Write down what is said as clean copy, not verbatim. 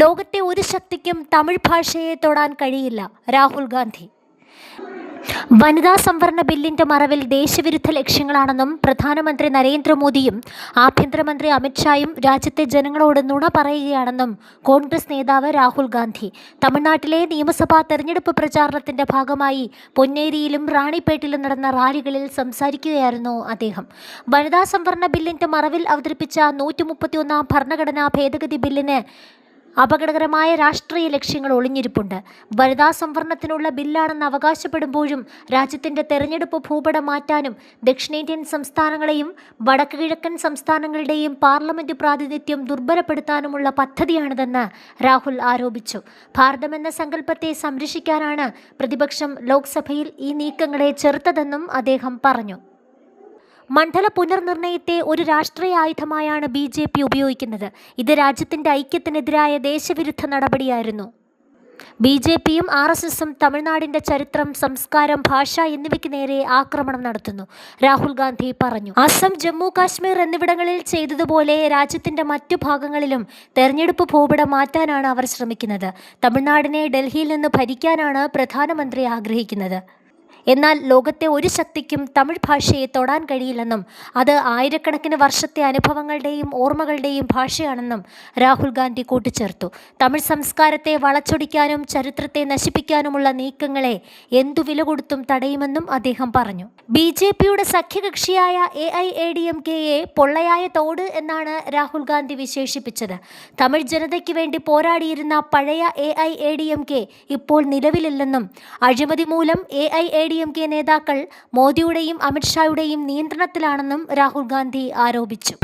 ലോകത്തെ ഒരു ശക്തിക്കും തമിഴ് ഭാഷയെ തൊടാൻ കഴിയില്ല. രാഹുൽ ഗാന്ധി വനിതാ സംവരണ ബില്ലിന്റെ മറവിൽ ദേശവിരുദ്ധ ലക്ഷ്യങ്ങളാണെന്നും പ്രധാനമന്ത്രി നരേന്ദ്രമോദിയും ആഭ്യന്തരമന്ത്രി അമിത്ഷായും രാജ്യത്തെ ജനങ്ങളോട് നുണ പറയുകയാണെന്നും കോൺഗ്രസ് നേതാവ് രാഹുൽ ഗാന്ധി തമിഴ്നാട്ടിലെ നിയമസഭാ തെരഞ്ഞെടുപ്പ് പ്രചാരണത്തിന്റെ ഭാഗമായി പൊന്നേരിയിലും റാണിപ്പേട്ടിലും നടന്ന റാലികളിൽ സംസാരിക്കുകയായിരുന്നു അദ്ദേഹം. വനിതാ സംവരണ ബില്ലിന്റെ മറവിൽ അവതരിപ്പിച്ച 131 ഭരണഘടനാ ഭേദഗതി ബില്ലിന് അപകടകരമായ രാഷ്ട്രീയ ലക്ഷ്യങ്ങൾ ഒളിഞ്ഞിരിപ്പുണ്ട്. വനിതാ സംവരണത്തിനുള്ള ബില്ലാണെന്ന് അവകാശപ്പെടുമ്പോഴും രാജ്യത്തിൻ്റെ തെരഞ്ഞെടുപ്പ് ഭൂപടം മാറ്റാനും ദക്ഷിണേന്ത്യൻ സംസ്ഥാനങ്ങളെയും വടക്ക് കിഴക്കൻ സംസ്ഥാനങ്ങളുടെയും പാർലമെന്റ് പ്രാതിനിധ്യം ദുർബലപ്പെടുത്താനുമുള്ള പദ്ധതിയാണിതെന്ന് രാഹുൽ ആരോപിച്ചു. ഭാരതമെന്ന സങ്കല്പത്തെ സംരക്ഷിക്കാനാണ് പ്രതിപക്ഷം ലോക്സഭയിൽ ഈ നീക്കങ്ങളെ ചെറുത്തതെന്നും അദ്ദേഹം പറഞ്ഞു. മണ്ഡല പുനർനിർണയത്തെ ഒരു രാഷ്ട്രീയ ആയുധമായാണ് BJP ഉപയോഗിക്കുന്നത്. ഇത് രാജ്യത്തിൻ്റെ ഐക്യത്തിനെതിരായ ദേശവിരുദ്ധ നടപടിയായിരുന്നു. BJPയും RSSും തമിഴ്നാടിൻ്റെ ചരിത്രം, സംസ്കാരം, ഭാഷ എന്നിവയ്ക്ക് നേരെ ആക്രമണം നടത്തുന്നു, രാഹുൽ ഗാന്ധി പറഞ്ഞു. അസം, ജമ്മു കാശ്മീർ എന്നിവിടങ്ങളിൽ ചെയ്തതുപോലെ രാജ്യത്തിൻ്റെ മറ്റു ഭാഗങ്ങളിലും തെരഞ്ഞെടുപ്പ് ഭൂപടം മാറ്റാനാണ് അവർ ശ്രമിക്കുന്നത്. തമിഴ്നാടിനെ ഡൽഹിയിൽ നിന്ന് ഭരിക്കാനാണ് പ്രധാനമന്ത്രി ആഗ്രഹിക്കുന്നത്. എന്നാൽ ലോകത്തെ ഒരു ശക്തിക്കും തമിഴ് ഭാഷയെ തൊടാൻ കഴിയില്ലെന്നും അത് ആയിരക്കണക്കിന് വർഷത്തെ അനുഭവങ്ങളുടെയും ഓർമ്മകളുടെയും ഭാഷയാണെന്നും രാഹുൽ ഗാന്ധി കൂട്ടിച്ചേർത്തു. തമിഴ് സംസ്കാരത്തെ വളച്ചൊടിക്കാനും ചരിത്രത്തെ നശിപ്പിക്കാനുമുള്ള നീക്കങ്ങളെ എന്തു വില കൊടുത്തും തടയുമെന്നും അദ്ദേഹം പറഞ്ഞു. BJPയുടെ സഖ്യകക്ഷിയായ AIADMKയെ പൊള്ളയായ തോട് എന്നാണ് രാഹുൽ ഗാന്ധി വിശേഷിപ്പിച്ചത്. തമിഴ് ജനതയ്ക്ക് വേണ്ടി പോരാടിയിരുന്ന പഴയ AIADMK ഇപ്പോൾ നിലവിലില്ലെന്നും അഴിമതി മൂലം AIADMK നേതാക്കൾ മോദിയുടെയും അമിത്ഷായുടെയും നിയന്ത്രണത്തിലാണെന്നും രാഹുൽ ഗാന്ധി ആരോപിച്ചു.